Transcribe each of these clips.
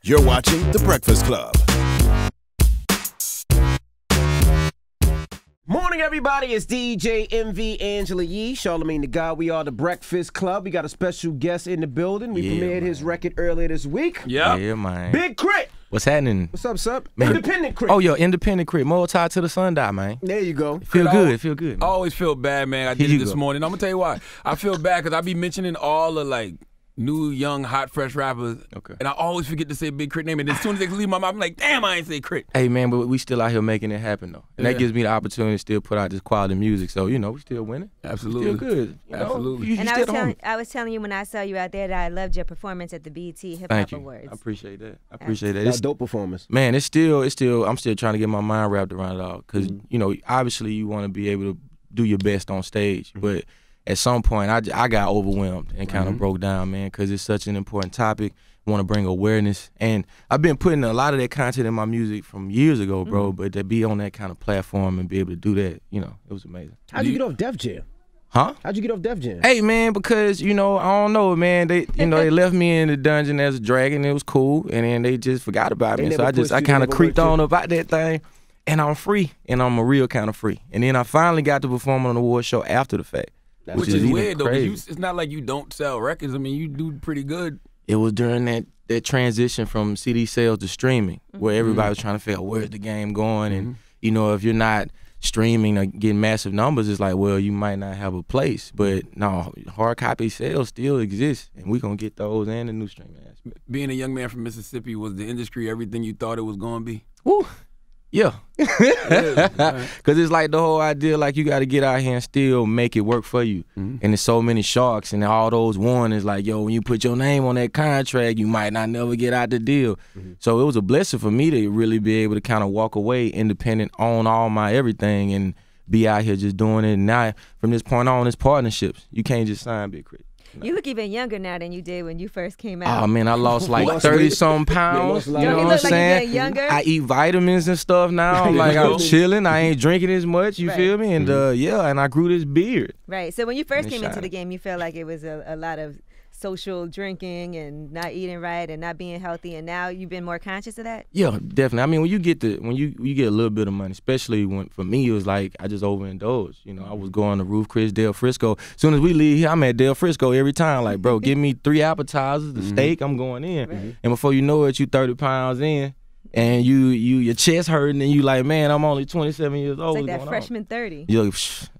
You're watching The Breakfast Club. Morning, everybody. It's DJ MV Angela Yee, Charlamagne the God. We are The Breakfast Club. We got a special guest in the building. We premiered his record earlier this week. Yeah, man. Big KRIT. What's happening? What's up, sup? Man. Independent KRIT. Oh, yo, Independent KRIT. More tied to the sundial, man. There you go. Feel good. Feel good. I always feel bad, man. I did it this morning. I'm going to tell you why. I feel bad because I be mentioning all the, like, new, young, hot, fresh rappers. Okay. And I always forget to say Big KRIT name. And as soon as they leave my mouth, I'm like, damn, I ain't say KRIT. Hey, man, but we still out here making it happen, though. And that gives me the opportunity to still put out this quality music. So, you know, we still winning. Absolutely. Still good. Absolutely. And I was telling you when I saw you out there that I loved your performance at the BET Hip Hop Awards. I appreciate that. I appreciate that. It's a dope performance. Man, I'm still trying to get my mind wrapped around it all. Because, you know, obviously you want to be able to do your best on stage. But at some point, I got overwhelmed and kind of broke down, man, because it's such an important topic. I want to bring awareness. And I've been putting a lot of that content in my music from years ago, bro, but to be on that kind of platform and be able to do that, you know, it was amazing. How'd you get off Def Jam? Huh? How'd you get off Def Jam? Hey, man, because, you know, I don't know, man. They left me in the dungeon as a dragon. It was cool, and then they just forgot about me. So I kind of creeped on about that thing, and I'm free, and I'm a real kind of free. And then I finally got to perform on the award show after the fact. Which is weird, though, because it's not like you don't sell records. I mean, you do pretty good. It was during that transition from CD sales to streaming, where everybody was trying to figure out where's the game going. And, you know, if you're not streaming or getting massive numbers, it's like, well, you might not have a place. But, no, hard copy sales still exist, and we're going to get those and the new streaming aspect. Being a young man from Mississippi, was the industry everything you thought it was going to be? Woo. Yeah, because it's like the whole idea, like you got to get out here and still make it work for you. And there's so many sharks, and all those warnings, like, yo, when you put your name on that contract, you might not never get out the deal. So it was a blessing for me to really be able to kind of walk away independent, own all my everything, and be out here just doing it. And now, from this point on, it's partnerships. You can't just sign Big KRIT. You look even younger now than you did when you first came out. Oh, man, I lost like 30-something pounds. You know what I'm saying? Younger. I eat vitamins and stuff now. Like, I'm chilling. I ain't drinking as much. You feel me? And, and I grew this beard. Right. So when you first came into the game, you felt like it was a lot of social drinking and not eating right and not being healthy, and now you've been more conscious of that? Yeah, definitely. I mean, when you get a little bit of money, especially when, for me, it was like I just overindulged. You know, I was going to Roof Chris, Del Frisco. As soon as we leave here, I'm at Del Frisco every time. Like, bro, give me 3 appetizers, the steak, I'm going in. And before you know it, you 30 pounds in. And your chest hurting, and you like, man, I'm only 27 years old. It's like that freshman 30. You're like,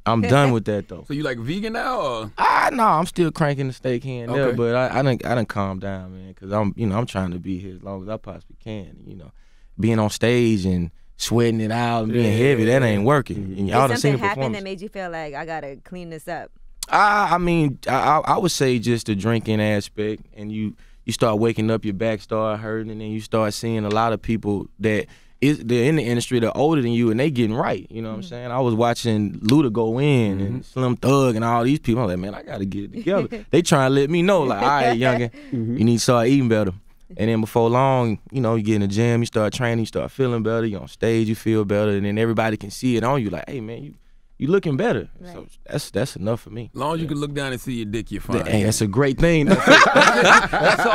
I'm done with that though. So you like vegan now, or? No, I'm still cranking the steak here and there, but I done calm down, man, because I'm trying to be here as long as I possibly can. You know, being on stage and sweating it out and being heavy, that ain't working. And y'all done seen the performance. Did something happen that made you feel like I gotta clean this up? I mean, I would say just the drinking aspect, and you start waking up, your back start hurting, and then you start seeing a lot of people they're in the industry, they're older than you, and they getting right. You know what I'm saying? I was watching Luda go in and Slim Thug and all these people. I'm like, man, I got to get it together. They trying to let me know, like, all right, youngin, you need to start eating better. And then before long, you know, you get in the gym, you start training, you start feeling better. You on stage, you feel better, and then everybody can see it on you, like, hey, man, you looking better. Right. So that's enough for me. As long as you can look down and see your dick, you're fine. Hey, that's a great thing. That's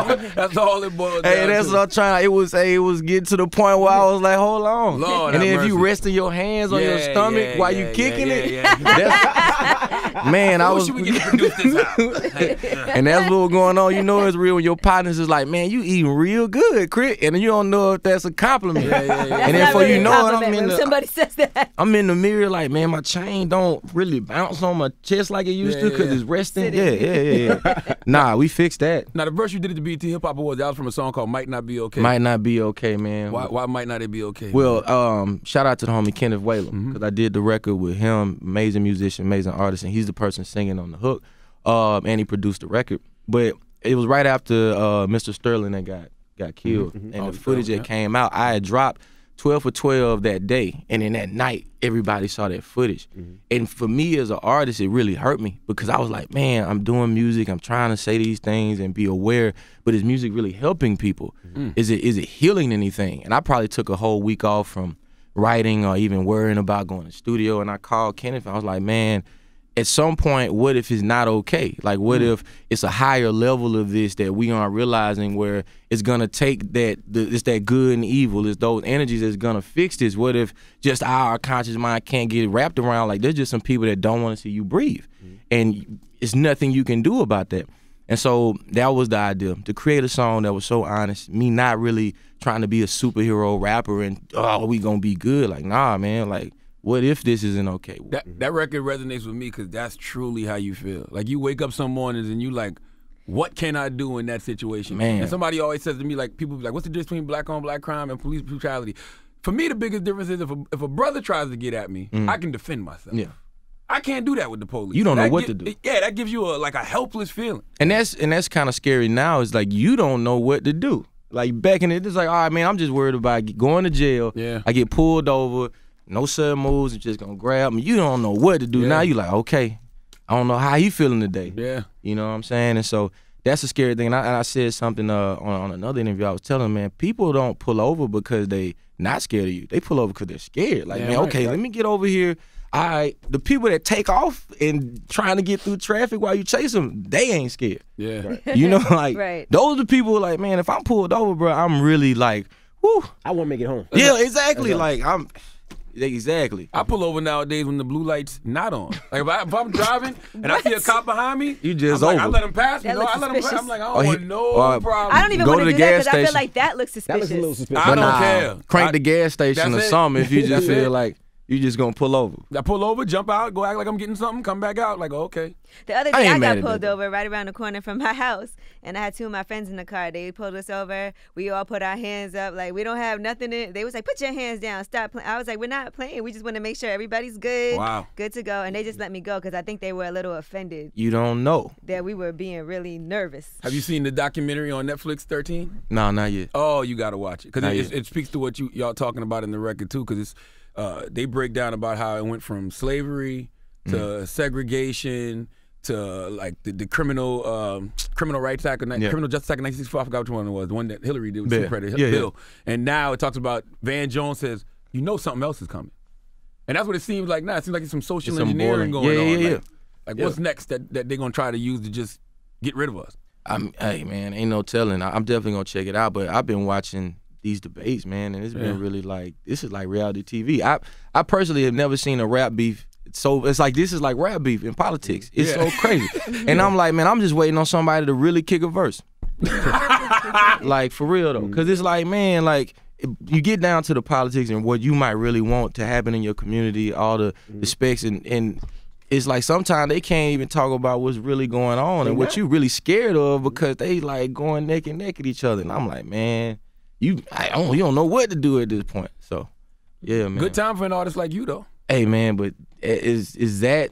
all it boils down Hey, that's what I'm trying. It was getting to the point where I was like, hold on. Lord, and then if you resting your hands on your stomach while you kicking it, man, I was. Should we get to produce this out? And that's what was going on. You know it's real when your partners is like, man, you eating real good, KRIT, and you don't know if that's a compliment. And then before you know it, somebody says that. I'm in the mirror like, man, my chain don't really bounce on my chest like it used to because it's resting. Yeah. Nah, we fixed that. Now, the verse you did at the BET Hip Hop Awards, that was from a song called Might Not Be Okay. Might Not Be Okay, man. Why might not it be okay? Well, shout out to the homie Kenneth Whalum, because I did the record with him, amazing musician, amazing artist, and he's the person singing on the hook, and he produced the record. But it was right after Mr. Sterling that got killed, and the footage that came out, I had dropped 12 for 12 that day, and then that night, everybody saw that footage. And for me as an artist, it really hurt me, because I was like, man, I'm doing music, I'm trying to say these things and be aware, but is music really helping people? Is it healing anything? And I probably took a whole week off from writing or even worrying about going to the studio, and I called Kenneth, and I was like, man, at some point, what if it's not okay? Like, what if it's a higher level of this that we aren't realizing, where it's gonna take it's that good and evil, it's those energies that's gonna fix this? What if just our conscious mind can't get wrapped around, like, there's just some people that don't want to see you breathe, and it's nothing you can do about that. And so that was the idea, to create a song that was so honest, me not really trying to be a superhero rapper and, oh, we gonna be good. Like, nah, man, like, what if this isn't okay? That record resonates with me because that's truly how you feel. Like, you wake up some mornings and you like, what can I do in that situation? Man. And somebody always says to me, like, people be like, what's the difference between black on black crime and police brutality? For me, the biggest difference is if a brother tries to get at me, I can defend myself. Yeah. I can't do that with the police. You don't know what to do. Yeah, that gives you a helpless feeling. And that's kind of scary now. It's like, you don't know what to do. Like, back in it, it's like, all right, man, I'm just worried about going to jail. Yeah. I get pulled over, no sudden moves, it's just gonna grab me. You don't know what to do. Now you like, okay, I don't know how he feeling today. Yeah. You know what I'm saying? And so that's a scary thing. And I said something on another interview. I was telling them, man, people don't pull over because they not scared of you. They pull over because they're scared. Like, man, okay, let me get over here. The people that take off and trying to get through traffic while you chase them, they ain't scared. Yeah. Right. You know, like, those are the people who like, man, if I'm pulled over, bro, I'm really like, whew. I want to make it home. Yeah, exactly. Like, exactly. I pull over nowadays when the blue light's not on. Like, if I'm driving and I see a cop behind me, you just I'm over. like, I let him pass. That I let him pass. I'm like, I don't want no problem. I don't even want to do that because I feel like that looks suspicious. That looks a little suspicious. I don't care. Crank the gas station or something if you just feel like you just gonna pull over. I pull over, jump out, go act like I'm getting something, come back out, like, okay. The other day I got pulled over right around the corner from my house, and I had two of my friends in the car. They pulled us over. We all put our hands up, like, we don't have nothing in. They was like, put your hands down, stop playing. I was like, we're not playing. We just want to make sure everybody's good. Wow. Good to go. And they just let me go because I think they were a little offended. You don't know that we were being really nervous. Have you seen the documentary on Netflix, 13? No, not yet. Oh, you got to watch it because it speaks to what y'all talking about in the record too, because it's they break down about how it went from slavery to segregation to like the Criminal Rights Act, Criminal Justice Act of 1964. I forgot which one it was. The one that Hillary did with the bill. And now it talks about Van Jones says, you know, something else is coming, and that's what it seems like now. It seems like it's some social engineering going on. Like what's next that they're gonna try to use to just get rid of us? Hey man, ain't no telling. I'm definitely gonna check it out. But I've been watching these debates, man, and it's been really like, this is like reality TV. I personally have never seen a rap beef. So it's like, this is like rap beef in politics. It's so crazy. And I'm like, man, I'm just waiting on somebody to really kick a verse. Like, for real though. Because it's like, man, like, you get down to the politics and what you might really want to happen in your community, all the specs, and it's like sometimes they can't even talk about what's really going on and what you really scared of because they like going neck and neck at each other. And I'm like, man, you don't know what to do at this point. So, yeah, man. Good time for an artist like you, though. Hey, man, but is that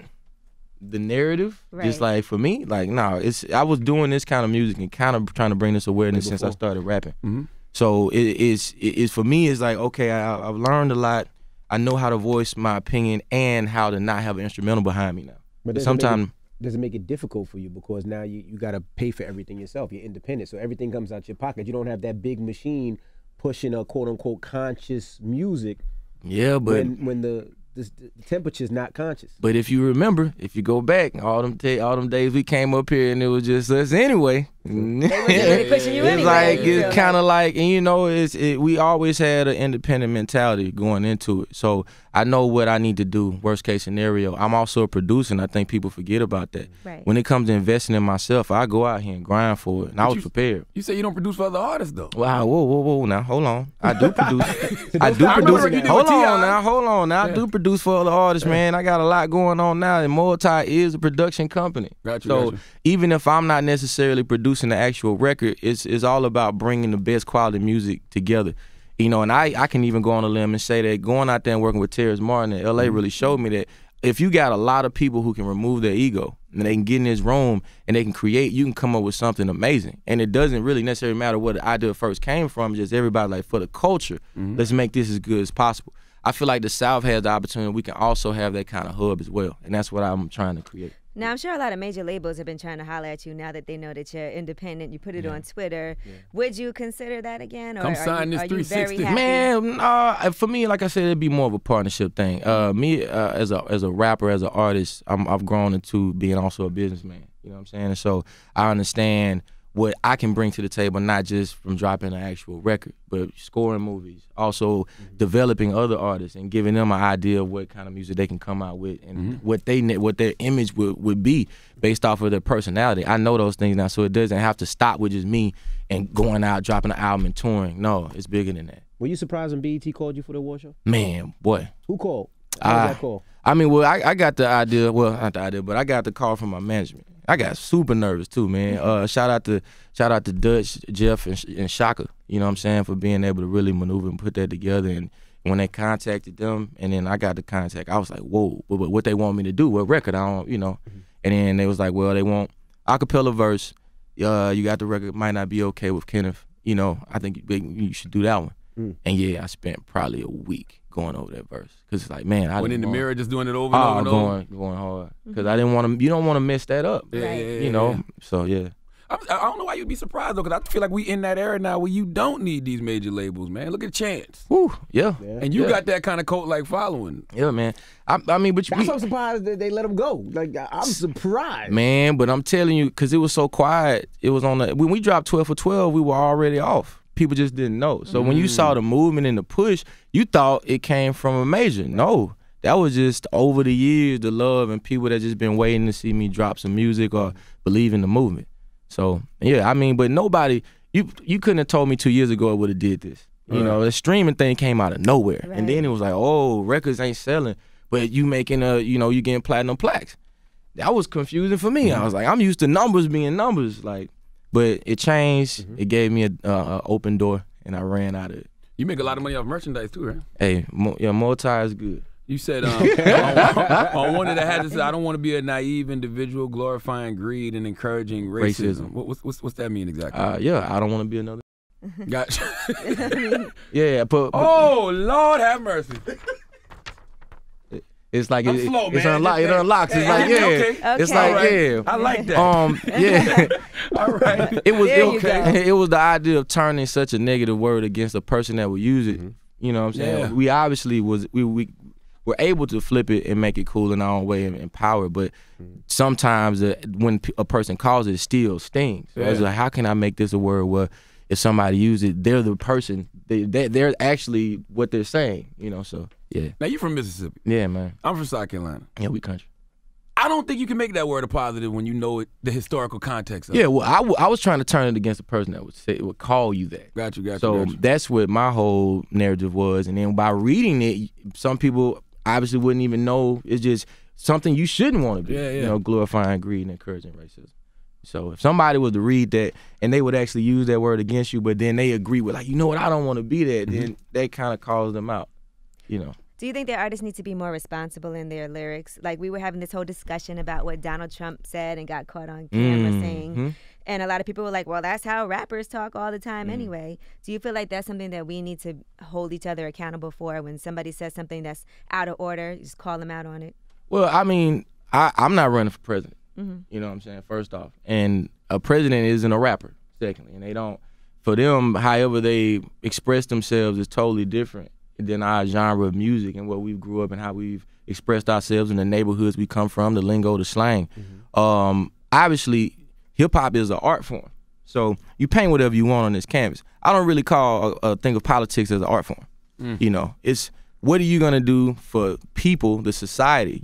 the narrative? Right. Just like for me, like, no. I was doing this kind of music and kind of trying to bring this awareness since I started rapping. So it's for me. It's like, okay, I've learned a lot. I know how to voice my opinion and how to not have an instrumental behind me now. But sometimes. Does it make it difficult for you because now you got to pay for everything yourself? You're independent, so everything comes out your pocket. You don't have that big machine pushing a quote-unquote conscious music. Yeah, but when the temperature's not conscious. But if you remember, if you go back, all them days we came up here and it was just us anyway. It's like, it's kind of like, and you know, we always had an independent mentality going into it. So I know what I need to do, worst case scenario. I'm also a producer, and I think people forget about that. Right. When it comes to investing in myself, I go out here and grind for it, and I was prepared. You say you don't produce for other artists, though. Wow, whoa, now, hold on. I do produce. Hold on now. I do produce for other artists, man. I got a lot going on now, and Multi is a production company. So even if I'm not necessarily producing the actual record, it's all about bringing the best quality music together. You know, and I can even go on a limb and say that going out there and working with Terrence Martin in LA really showed me that if you got a lot of people who can remove their ego and they can get in this room and they can create, you can come up with something amazing. And it doesn't really necessarily matter where the idea first came from, just everybody like, for the culture, let's make this as good as possible. I feel like the South has the opportunity. We can also have that kind of hub as well, and that's what I'm trying to create. Now, I'm sure a lot of major labels have been trying to holler at you now that they know that you're independent. You put it on Twitter. Yeah. Would you consider that again? Or come sign this 360. Man, for me, like I said, it'd be more of a partnership thing. Me, as a rapper, as an artist, I've grown into being also a businessman. You know what I'm saying? And so I understand what I can bring to the table, not just from dropping an actual record, but scoring movies, also developing other artists and giving them an idea of what kind of music they can come out with and what their image would be based off of their personality. I know those things now, so it doesn't have to stop with just me and going out, dropping an album and touring. No, it's bigger than that. Were you surprised when BET called you for the award show? Man, boy. Who called? How was that call? I mean, well, I got the idea, well, not the idea, but I got the call from my management. I got super nervous too, man. Shout out to Dutch, Jeff, and Shaka, you know what I'm saying, for being able to really maneuver and put that together. And when they contacted them, and then I got the contact, I was like, whoa, but what they want me to do, what record, I don't, you know. And then they was like, well, they want acapella verse. You got the record, might not be okay with Kenneth. You know, I think you should do that one. And yeah, I spent probably a week going over that verse, cause it's like, man, I went in the mirror just doing it over and over and over. Going hard, cause I didn't want to. You don't want to mess that up. You know. So yeah. I don't know why you'd be surprised though, cause I feel like we in that era now where you don't need these major labels, man. Look at Chance. Woo, yeah. And you got that kind of cult-like following. Yeah, man. I mean, but I'm so surprised that they let him go. Like, I'm surprised, man. But I'm telling you, cause it was so quiet. It was on the when we dropped 12 for 12, we were already off. People just didn't know. So when you saw the movement and the push, you thought it came from a major. No, that was just over the years, the love and people that just been waiting to see me drop some music or believe in the movement. So yeah, I mean, but nobody, you couldn't have told me 2 years ago it would have did this. You know, the streaming thing came out of nowhere, and then it was like, oh, records ain't selling, but you making you getting platinum plaques. That was confusing for me. I was like, I'm used to numbers being numbers, like. But it changed. It gave me an open door, and I ran out of it. You make a lot of money off merchandise too, right? Hey, multi is good. You said on one of the hats, I don't want to be a naive individual glorifying greed and encouraging racism. What's that mean exactly? Yeah, I don't want to be another. Gotcha. Yeah, but oh Lord have mercy. It's like it's unlocked. It unlocks. It's like it's like I like that. Yeah. All right. It was the idea of turning such a negative word against a person that would use it. You know what I'm saying? Yeah. We obviously we were able to flip it and make it cool in our own way and empower. But sometimes when a person calls it still stings. So it's like, how can I make this a word where if somebody uses it, they're the person. They're actually what they're saying. You know, so. Yeah. Now you from Mississippi. Yeah, man. I'm from South Carolina. Yeah, we country. I don't think you can make that word a positive when you know it, the historical context of it. Yeah, well, I was trying to turn it against the person that would call you that. Got you. So that's what my whole narrative was. And then by reading it, some people obviously wouldn't even know it's just something you shouldn't want to be. Yeah. You know, glorifying greed and encouraging racism. So if somebody was to read that and they would actually use that word against you, but then they agree with, like, you know what, I don't want to be that, then that kind of calls them out. You know. Do you think that artists need to be more responsible in their lyrics? Like, we were having this whole discussion about what Donald Trump said and got caught on camera saying. And a lot of people were like, well, that's how rappers talk all the time anyway. Do you feel like that's something that we need to hold each other accountable for? When somebody says something that's out of order, just call them out on it? Well, I mean, I'm not running for president. You know what I'm saying, first off. And a president isn't a rapper, secondly. And they don't, for them, however they express themselves is totally different than our genre of music and what we grew up and how we've expressed ourselves in the neighborhoods we come from, the lingo, the slang. Obviously, hip-hop is an art form. So you paint whatever you want on this canvas. I don't really call a thing of politics as an art form. You know, it's what are you gonna do for people, the society?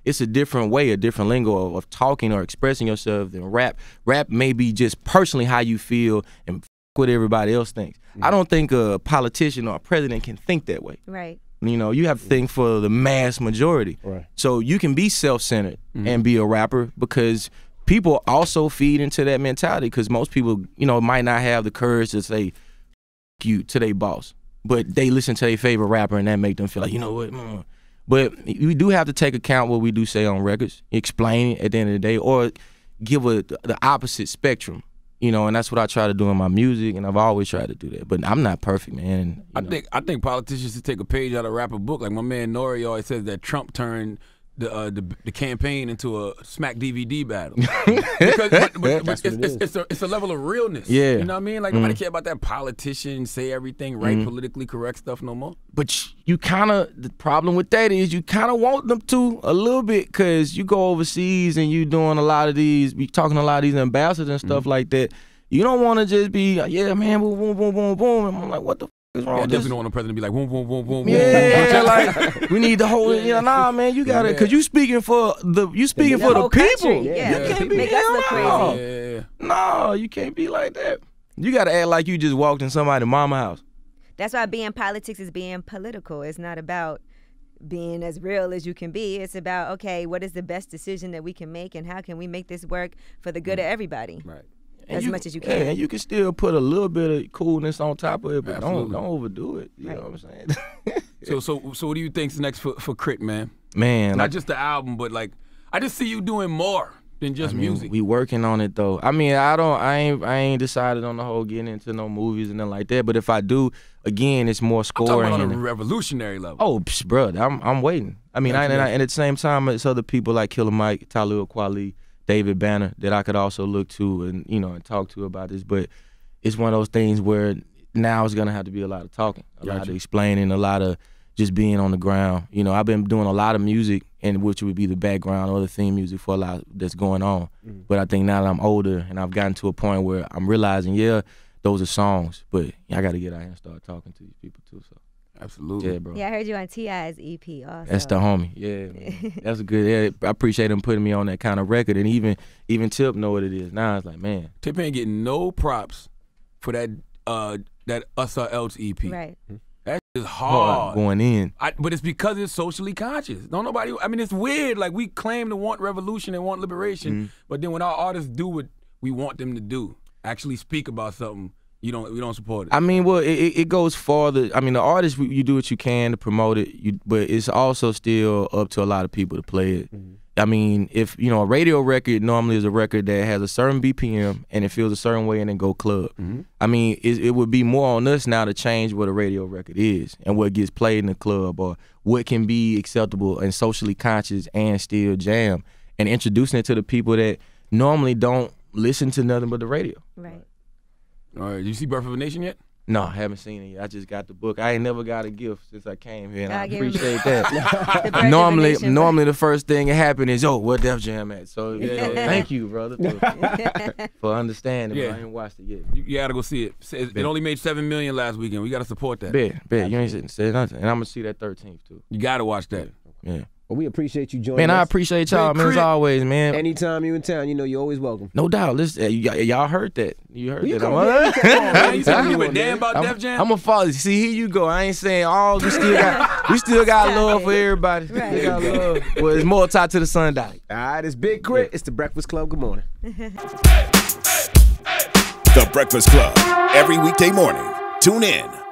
It's a different way, a different lingo of talking or expressing yourself than rap. Rap may be just personally how you feel and what everybody else thinks. I don't think a politician or a president can think that way. Right. You know, you have to think for the mass majority. Right. So you can be self-centered and be a rapper because people also feed into that mentality because most people, you know, might not have the courage to say F you to their boss, but they listen to their favorite rapper and that make them feel like, you know what, But we do have to take account what we do say on records, explain it at the end of the day, or give the opposite spectrum. You know, and that's what I try to do in my music, and I've always tried to do that. But I'm not perfect, man. I think politicians should take a page out of rapper book. Like my man Nori always says that Trump turned the campaign into a smack DVD battle. Because it's a level of realness. Yeah. You know what I mean? Like nobody care about that politician, say everything right, politically correct stuff no more. But you kind of, the problem with that is you kind of want them to a little bit, because you go overseas and you doing a lot of these, we talking to a lot of these ambassadors and stuff like that. You don't want to just be, yeah, man, boom, boom, boom, boom, boom. And I'm like, what the is wrong? I definitely don't want the president to be like, boom, boom, boom, boom, boom. Yeah, like we need the whole. You know, nah, man, you gotta, cause you speaking for the people. Country. Yeah. You can't be make us look crazy. Yeah. No, you can't be like that. You gotta act like you just walked in somebody's mama house. That's why being politics is being political. It's not about being as real as you can be. It's about, okay, what is the best decision that we can make, and how can we make this work for the good of everybody? Right. As much as you can. Yeah, and you can still put a little bit of coolness on top of it, but don't overdo it. You know what I'm saying? So what do you think's next for K.R.I.T, man? Man, not just the album, but like I just see you doing more than just music. We working on it though. I mean, I ain't decided on the whole getting into no movies and nothing like that. But if I do, again, it's more scoring. I'm talking about on a revolutionary level. Oh, bro, I'm waiting. I mean, and at the same time, it's other people like Killer Mike, Talib Kweli, David Banner that I could also look to and and talk to about this. But it's one of those things where now it's gonna have to be a lot of talking, a lot of explaining, a lot of just being on the ground. You know, I've been doing a lot of music, and which would be the background or the theme music for a lot that's going on. But I think now that I'm older and I've gotten to a point where I'm realizing, those are songs, but I got to get out here and start talking to these people too. So. Absolutely. Yeah, bro. Yeah, I heard you on T.I.'s EP also. That's the homie. Yeah, man. That's a good. Yeah, I appreciate him putting me on that kind of record, and even Tip know what it is. Now it's like, man, Tip ain't getting no props for that Us or Else EP. Right. That is hard. Going in. But it's because it's socially conscious. Don't nobody. I mean, it's weird. Like we claim to want revolution and want liberation, but then when our artists do what we want them to do, actually speak about something, we don't support it. I mean, well, it goes farther. I mean, the artists, you do what you can to promote it, but it's also still up to a lot of people to play it. I mean, if a radio record normally is a record that has a certain BPM and it feels a certain way and then go club. I mean, it would be more on us now to change what a radio record is and what gets played in the club, or what can be acceptable and socially conscious and still jam, and introducing it to the people that normally don't listen to nothing but the radio. Right. All right, did you see Birth of a Nation yet? No, I haven't seen it yet. I just got the book. I ain't never got a gift since I came here, and God I gave me appreciate that. Normally the first thing that happened is, where Def Jam at? So thank you, brother, for understanding. Yeah. But I ain't watched it yet. You gotta go see it. It only made $7 million last weekend. We gotta support that. Bet. You ain't said nothing, and I'm gonna see that 13th too. You gotta watch that. Yeah. Well, we appreciate you joining us. Man, I appreciate y'all, man, as always, man. Anytime you in town, you're always welcome. No doubt. Listen, y'all heard that. You heard You that. You said you give a damn about Def Jam? I'm a follow. See, here you go. I ain't saying all. We still got love for everybody. Right. We got love. Well, it's more tied to the sun diet. All right, it's Big KRIT. It's the Breakfast Club. Good morning. The Breakfast Club. Every weekday morning. Tune in.